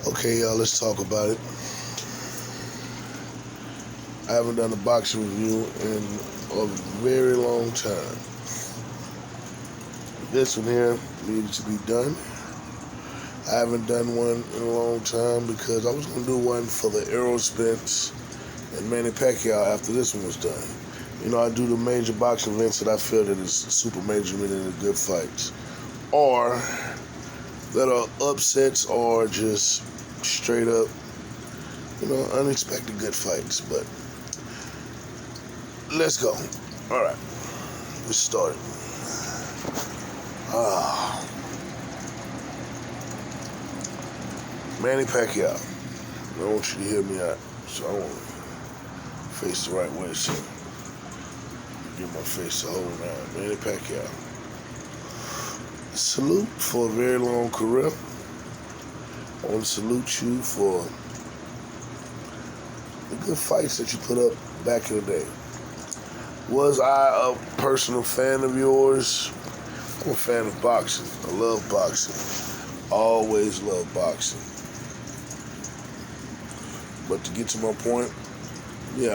Okay, y'all, let's talk about it. I haven't done a boxing review in a very long time. This one here needed to be done. I haven't done one in a long time because I was going to do one for the Errol Spence and Manny Pacquiao after this one was done. You know, I do the major boxing events that I feel that is super major meaning they're good fights. Or that are upsets or just straight up, unexpected good fights. But let's go. All right, let's start. Manny Pacquiao. I want you to hear me out, so I want to face the right way. So give my face the whole nine. Manny Pacquiao. Salute for a very long career. I want to salute you for the good fights that you put up back in the day. Was I a personal fan of yours? I'm a fan of boxing. I love boxing. Always loved boxing. But to get to my point,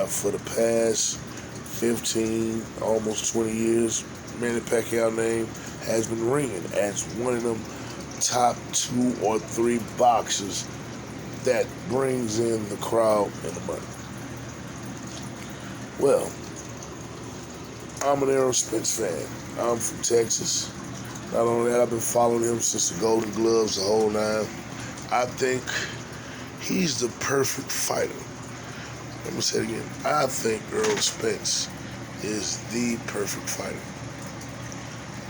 for the past 15, almost 20 years, Manny Pacquiao name has been ringing as one of them top 2 or 3 boxers that brings in the crowd and the money. Well, I'm an Errol Spence fan. I'm from Texas. Not only that, I've been following him since the Golden Gloves, the whole nine. I think he's the perfect fighter. Let me say it again. I think Errol Spence is the perfect fighter.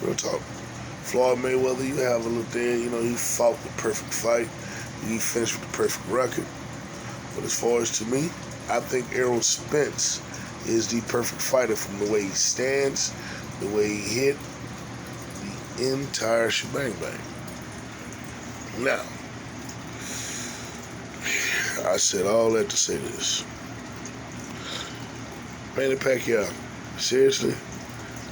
Real talk. Floyd Mayweather, you have a look there. He fought the perfect fight. He finished with the perfect record. But as far as to me, I think Errol Spence is the perfect fighter from the way he stands, the way he hit, the entire shebang bang. Now, I said all that to say this. Manny Pacquiao, seriously?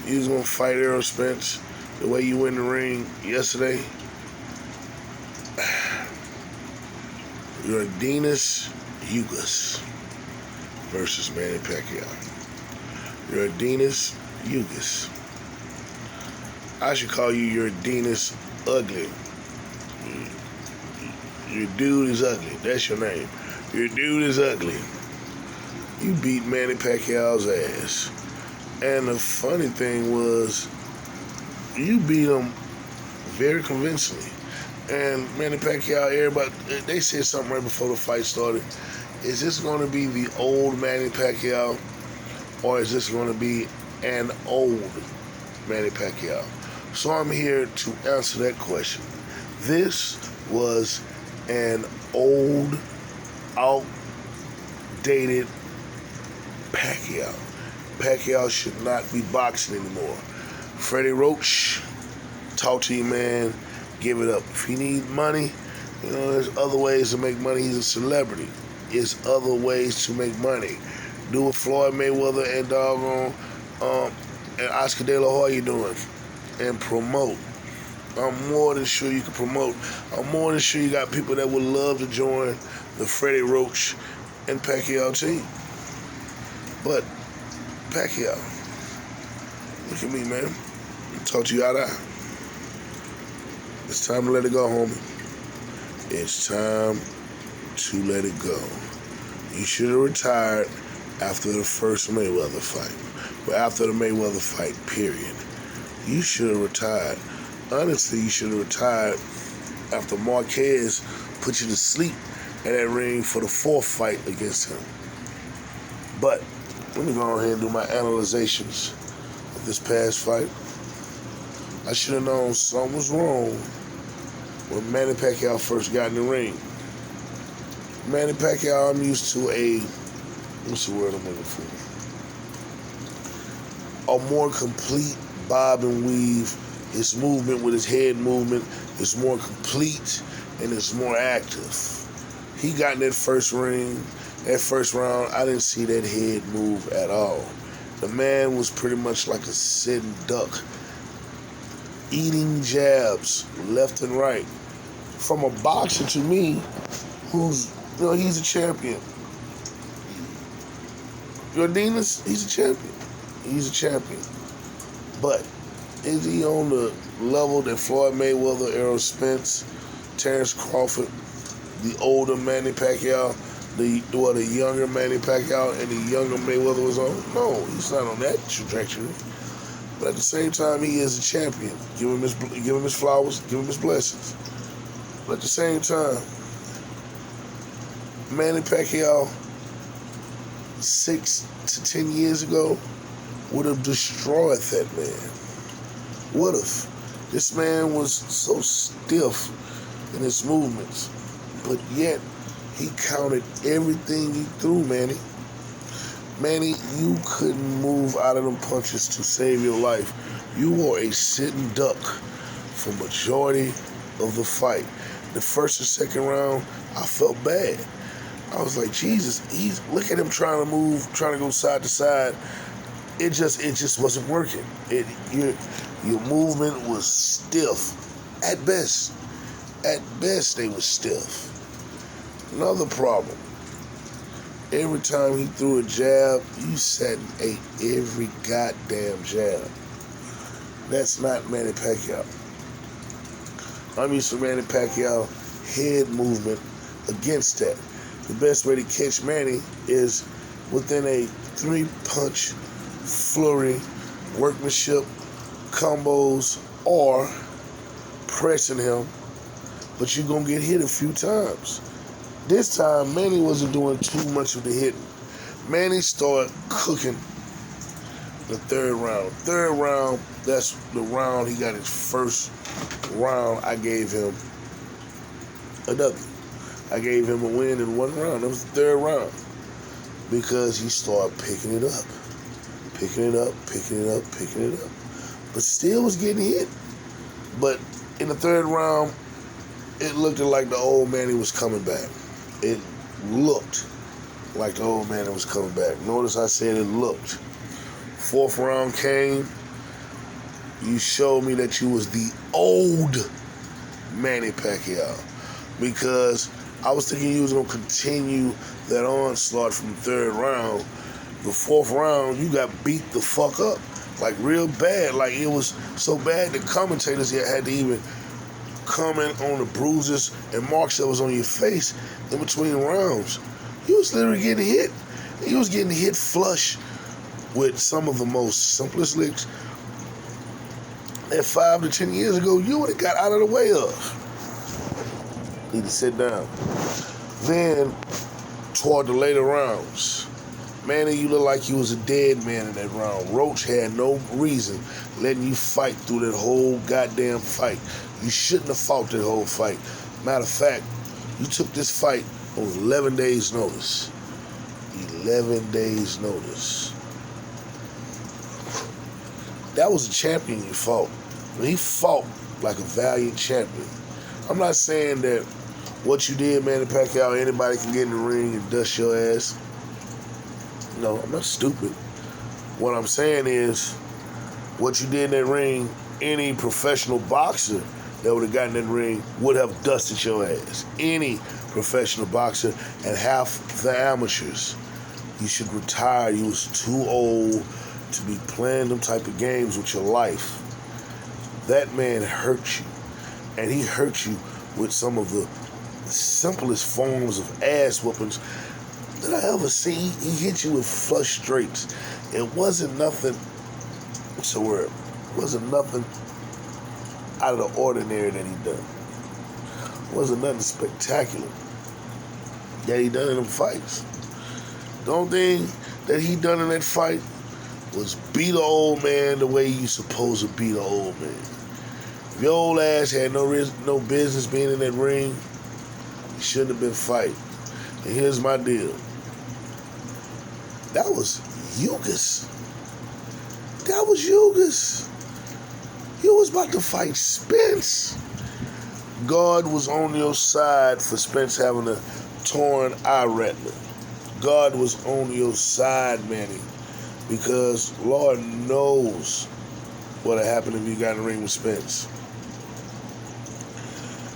You was going to fight Errol Spence the way you went in the ring yesterday? Yordenis Ugas versus Manny Pacquiao. Yordenis Ugas. I should call you Yordenis Ugly. Your dude is ugly. That's your name. Your dude is ugly. You beat Manny Pacquiao's ass. And the funny thing was, you beat him very convincingly. And Manny Pacquiao, everybody, they said something right before the fight started. Is this going to be the old Manny Pacquiao, or is this going to be an old Manny Pacquiao? So I'm here to answer that question. This was an old, outdated Pacquiao. Pacquiao should not be boxing anymore. Freddie Roach, talk to you, man. Give it up. If you need money, there's other ways to make money. He's a celebrity. There's other ways to make money. Do what Floyd Mayweather and and Oscar De La Hoya doing, and promote. I'm more than sure you can promote. I'm more than sure you got people that would love to join the Freddie Roach and Pacquiao team. But Pacquiao, look at me, man. I'll talk to you out. It's time to let it go, homie. It's time to let it go. You should have retired after the first Mayweather fight. But after the Mayweather fight, period. You should have retired. Honestly, you should have retired after Marquez put you to sleep in that ring for the 4th fight against him. But let me go ahead and do my analyzations of this past fight. I should have known something was wrong when Manny Pacquiao first got in the ring. Manny Pacquiao, I'm used to what's the word I'm looking for? A more complete bob and weave. His movement with his head movement is more complete and it's more active. He got in that first round, I didn't see that head move at all. The man was pretty much like a sitting duck, eating jabs left and right. From a boxer, to me, who's, he's a champion. Yordenis, he's a champion. He's a champion. But is he on the level that Floyd Mayweather, Errol Spence, Terrence Crawford, the older Manny Pacquiao, the younger Manny Pacquiao and the younger Mayweather was on? No, he's not on that trajectory. But at the same time, he is a champion. Give him his flowers, give him his blessings. But at the same time, Manny Pacquiao 6 to 10 years ago would have destroyed that man. Would have. This man was so stiff in his movements, but yet he countered everything he threw, Manny. Manny, you couldn't move out of them punches to save your life. You were a sitting duck for majority of the fight. The first and second round, I felt bad. I was like, Jesus, look at him trying to move, trying to go side to side. It just wasn't working. Your movement was stiff. At best. At best, they were stiff. Another problem. Every time he threw a jab, you sat and ate every goddamn jab. That's not Manny Pacquiao. I'm used to Manny Pacquiao head movement against that. The best way to catch Manny is within a 3-punch flurry, workmanship, combos, or pressing him, but you're going to get hit a few times. This time, Manny wasn't doing too much of the hitting. Manny started cooking the third round. Third round, that's the round he got his first round. I gave him a W. I gave him a win in one round. That was the third round. Because he started picking it up. Picking it up, picking it up, picking it up. But still was getting hit. But in the third round, it looked like the old Manny was coming back. It looked like the old Manny was coming back. Notice I said it looked. Fourth round came. You showed me that you was the old Manny Pacquiao. Because I was thinking you was going to continue that onslaught from the third round. The fourth round, you got beat the fuck up. Like real bad. Like it was so bad the commentators had to even comment on the bruises and marks that was on your face in between rounds. You was literally getting hit. You was getting hit flush with some of the most simplest licks that 5 to 10 years ago you would have got out of the way of. Need to sit down. Then, toward the later rounds, Manny, you look like you was a dead man in that round. Roach had no reason letting you fight through that whole goddamn fight. You shouldn't have fought that whole fight. Matter of fact, you took this fight on 11 days' notice. 11 days' notice. That was a champion you fought. He fought like a valiant champion. I'm not saying that what you did, Manny Pacquiao, anybody can get in the ring and dust your ass. No, I'm not stupid. What I'm saying is, what you did in that ring, any professional boxer that would have gotten in that ring would have dusted your ass. Any professional boxer and half the amateurs. You should retire. You was too old to be playing them type of games with your life. That man hurt you. And he hurt you with some of the simplest forms of ass whoopings that I ever seen. He hit you with flush straights. It wasn't nothing, what's the word? It wasn't nothing out of the ordinary that he done. It wasn't nothing spectacular that he done in them fights. The only thing that he done in that fight was beat an old man the way you supposed to beat an old man. If your old ass had no business being in that ring, you shouldn't have been fighting. And here's my deal. That was Ugas. That was Ugas. You was about to fight Spence. God was on your side for Spence having a torn eye retina. God was on your side, Manny. Because Lord knows what would happen if you got in the ring with Spence.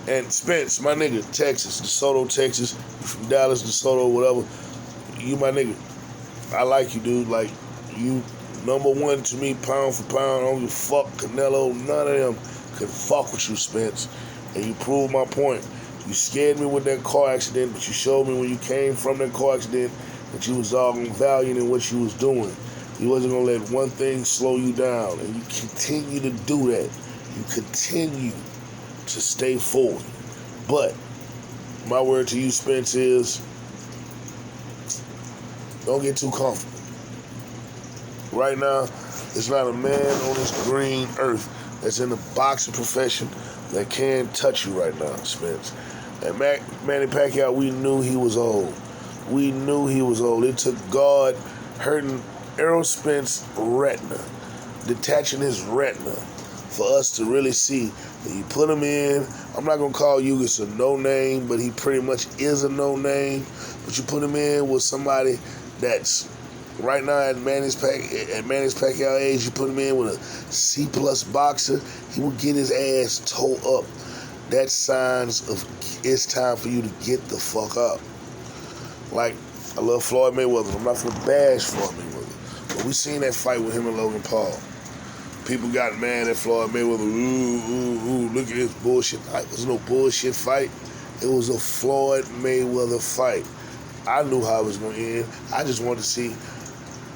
And Spence, my nigga, Texas, DeSoto, Texas. You from Dallas, DeSoto, whatever. You my nigga. I like you, dude. Like, you number one to me, pound for pound. I don't give a fuck. Canelo, none of them could fuck with you, Spence. And you proved my point. You scared me with that car accident, but you showed me when you came from that car accident that you was all valiant in what you was doing. You wasn't going to let one thing slow you down. And you continue to do that. You continue to stay forward. But my word to you, Spence, is don't get too comfortable. Right now, there's not a man on this green earth that's in the boxing profession that can touch you right now, Spence. And Manny Pacquiao, we knew he was old. We knew he was old. It took God hurting Errol Spence's retina, detaching his retina, for us to really see that you put him in. I'm not going to call Ugas a no-name, but he pretty much is a no-name. But you put him in with somebody that's right now at Manny Pacquiao age, you put him in with a C-plus boxer, he will get his ass toe up. That's signs of it's time for you to get the fuck up. Like, I love Floyd Mayweather. I'm not going to bash Floyd Mayweather. But we seen that fight with him and Logan Paul. People got mad at Floyd Mayweather. Ooh, look at this bullshit fight. It was no bullshit fight. It was a Floyd Mayweather fight. I knew how it was going to end. I just wanted to see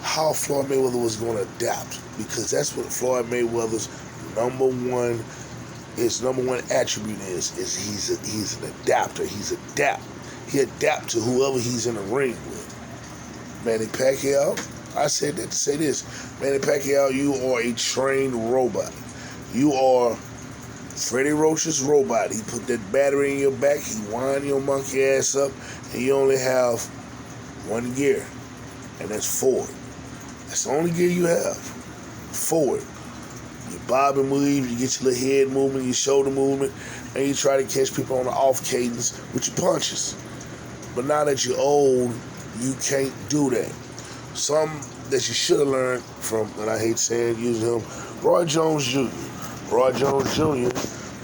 how Floyd Mayweather was going to adapt, because that's what Floyd Mayweather's number one attribute is he's an adapter. He adapt to whoever he's in the ring with. Manny Pacquiao, I said that to say this. Manny Pacquiao, you are a trained robot. You are Freddie Roach's robot. He put that battery in your back, he wind your monkey ass up, and you only have one gear, and that's forward. That's the only gear you have. Forward. You bob and weave, you get your little head movement, your shoulder movement, and you try to catch people on the off cadence with your punches. But now that you're old, you can't do that. Some that you should have learned from, and I hate saying, using him, Roy Jones Jr. Roy Jones Jr.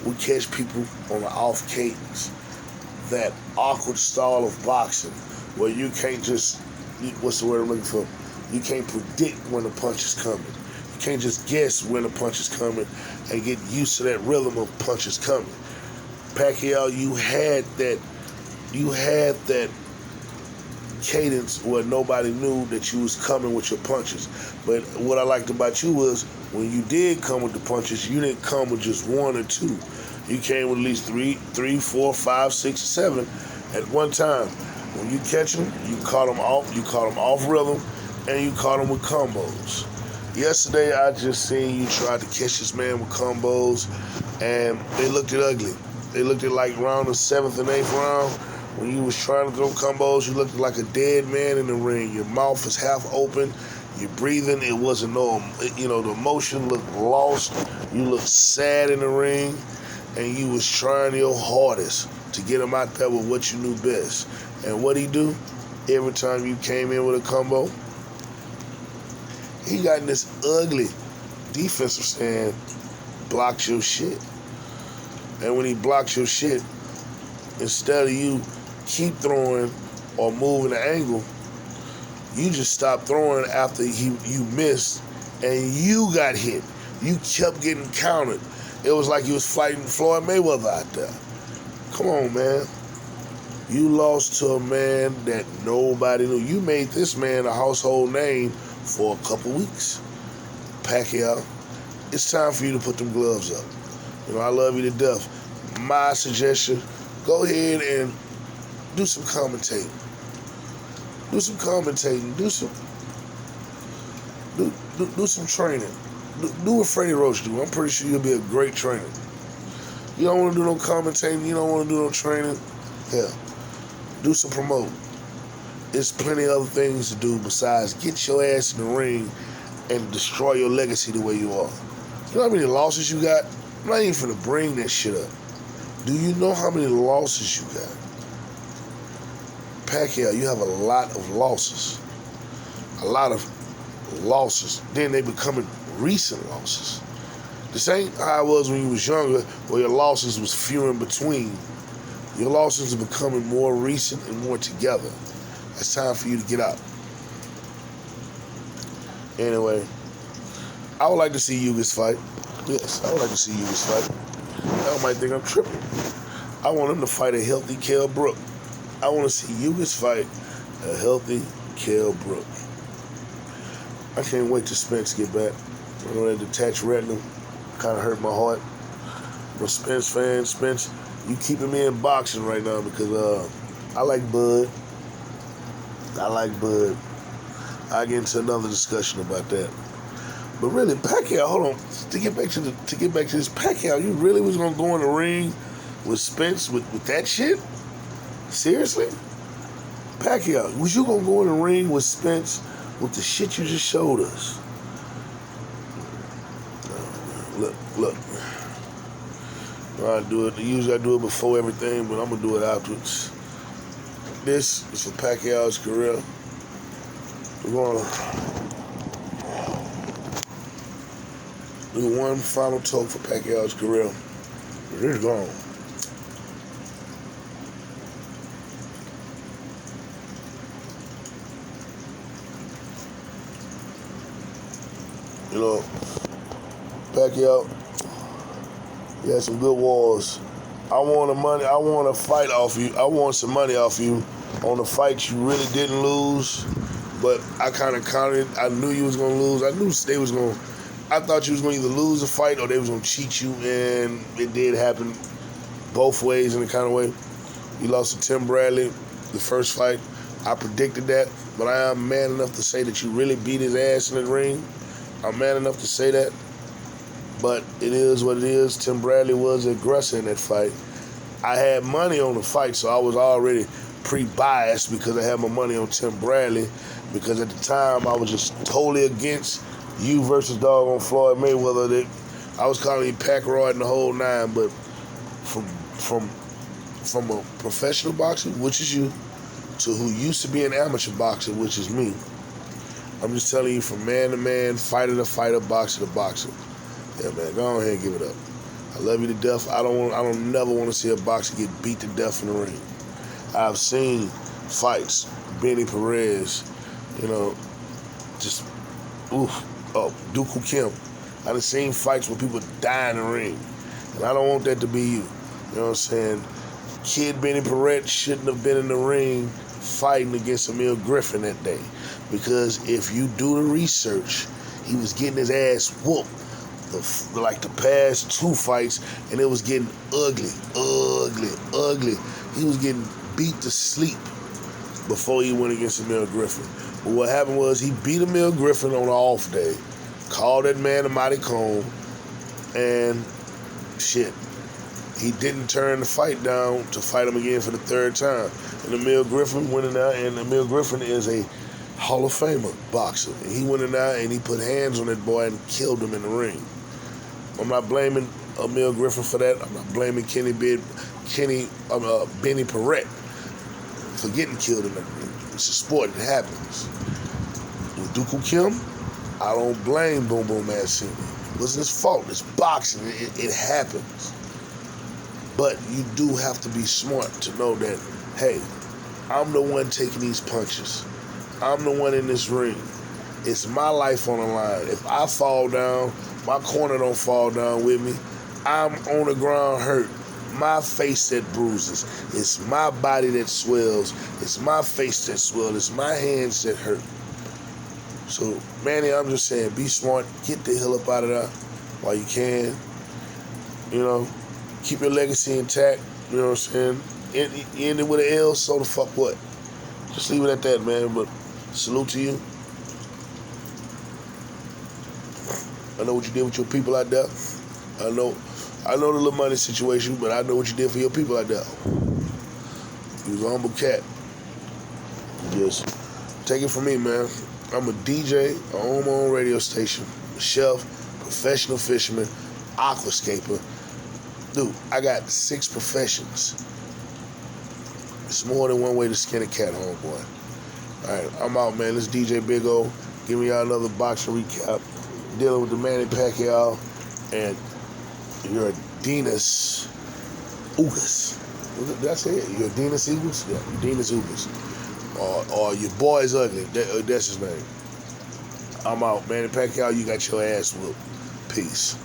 would catch people on the off cadence. That awkward style of boxing where you can't just, what's the word I'm looking for? You can't predict when the punch is coming. You can't just guess when the punch is coming and get used to that rhythm of punches coming. Pacquiao, you had that cadence where nobody knew that you was coming with your punches. But what I liked about you was when you did come with the punches, you didn't come with just one or two. You came with at least three, 4, 5, 6, 7 at one time. When you catch them, you caught them off rhythm, and you caught him with combos. Yesterday, I just seen you try to catch this man with combos, and they looked it ugly. They looked it like around the 7th and 8th round. When you was trying to throw combos, you looked like a dead man in the ring. Your mouth was half open. You're breathing. It wasn't the emotion looked lost. You looked sad in the ring, and you was trying your hardest to get him out there with what you knew best. And what he do? Every time you came in with a combo, he got in this ugly defensive stand, blocked your shit. And when he blocked your shit, instead of you keep throwing or moving the angle, you just stopped throwing after you missed and you got hit. You kept getting countered. It was like you was fighting Floyd Mayweather out there. Come on, man. You lost to a man that nobody knew. You made this man a household name for a couple weeks. Pacquiao, it's time for you to put them gloves up. I love you to death. My suggestion, go ahead and do some commentating. Do some training. Do what Freddie Roach do. I'm pretty sure you'll be a great trainer. You don't want to do no commentating. You don't want to do no training. Hell, do some promoting. There's plenty of other things to do besides get your ass in the ring and destroy your legacy the way you are. You know how many losses you got? I'm not even finna bring that shit up. Do you know how many losses you got? Pacquiao, you have a lot of losses. A lot of losses. Then they becoming recent losses. This ain't how it was when you was younger, where your losses was few in between. Your losses are becoming more recent and more together. It's time for you to get out. Anyway, I would like to see Ugas fight. Yes, I would like to see Ugas fight. Y'all might think I'm tripping. I want him to fight a healthy Kell Brook. I want to see Ugas fight a healthy Kell Brook. I can't wait till Spence get back. I know that detached retina kind of hurt my heart. I'm a Spence fan. Spence, you keeping me in boxing right now because I like Bud. I'll get into another discussion about that. But really, Pacquiao, hold on. To get back to this Pacquiao, you really was gonna go in the ring with Spence with that shit? Seriously? Pacquiao, was you gonna go in the ring with Spence with the shit you just showed us? Look. I do it. Usually I do it before everything, but I'm gonna do it afterwards. This is for Pacquiao's career. We're gonna do one final talk for Pacquiao's career. It is gone. You know, Pacquiao, you had some good wars. I want a fight off you. I want some money off you on the fight you really didn't lose. But I kind of counted. I knew you was gonna lose. I thought you was gonna either lose the fight or they was gonna cheat you, and it did happen both ways in the kind of way. You lost to Tim Bradley the first fight. I predicted that, but I am man enough to say that you really beat his ass in the ring. I'm man enough to say that. But it is what it is. Tim Bradley was the aggressor in that fight. I had money on the fight, so I was already pre-biased because I had my money on Tim Bradley, because at the time I was just totally against you versus doggone Floyd Mayweather. I was calling you Pacquiao and the whole nine, but from a professional boxer, which is you, to who used to be an amateur boxer, which is me, I'm just telling you, from man to man, fighter to fighter, boxer to boxer. Yeah, man, go on ahead and give it up. I love you to death. I don't never want to see a boxer get beat to death in the ring. I've seen fights, Benny Perez, Dooku Kim. I've seen fights where people die in the ring. And I don't want that to be you. You know what I'm saying? Kid Benny Perez shouldn't have been in the ring fighting against Emil Griffin that day. Because if you do the research, he was getting his ass whooped the past two fights, and it was getting ugly. He was getting beat to sleep before he went against Emil Griffin. But what happened was he beat Emil Griffin on an off day, called that man a mighty cone, and shit, he didn't turn the fight down to fight him again for the third time. And Emil Griffin went in there, and Emil Griffin is a Hall of Famer boxer. And he went in there and he put hands on that boy and killed him in the ring. I'm not blaming Emil Griffin for that. I'm not blaming Benny Perez for getting killed in the ring. It's a sport. It happens. With Dooku Kim, I don't blame Boom Boom Ass City. It wasn't his fault. It's boxing. It happens. But you do have to be smart to know that, hey, I'm the one taking these punches. I'm the one in this ring. It's my life on the line. If I fall down, my corner don't fall down with me. I'm on the ground hurt. My face that bruises. It's my body that swells. It's my face that swells. It's my hands that hurt. So, Manny, I'm just saying, be smart. Get the hell up out of there while you can. Keep your legacy intact. You know what I'm saying? End it with an L, so the fuck what? Just leave it at that, man. But salute to you. I know what you did with your people out there. I know the little money situation, but I know what you did for your people out there. You was a humble cat. Just take it from me, man. I'm a DJ, I own my own radio station, a chef, professional fisherman, aquascaper. Dude, I got 6 professions. It's more than one way to skin a cat, homeboy. All right, I'm out, man. This DJ Big O. Give me y'all another boxing recap. Dealing with the Manny Pacquiao and Yordenis Ugas. Did I say it? Yordenis Ugas? Yeah, Yordenis Ugas. Or your boy's ugly. That's his name. I'm out. Manny Pacquiao, you got your ass whooped. Peace.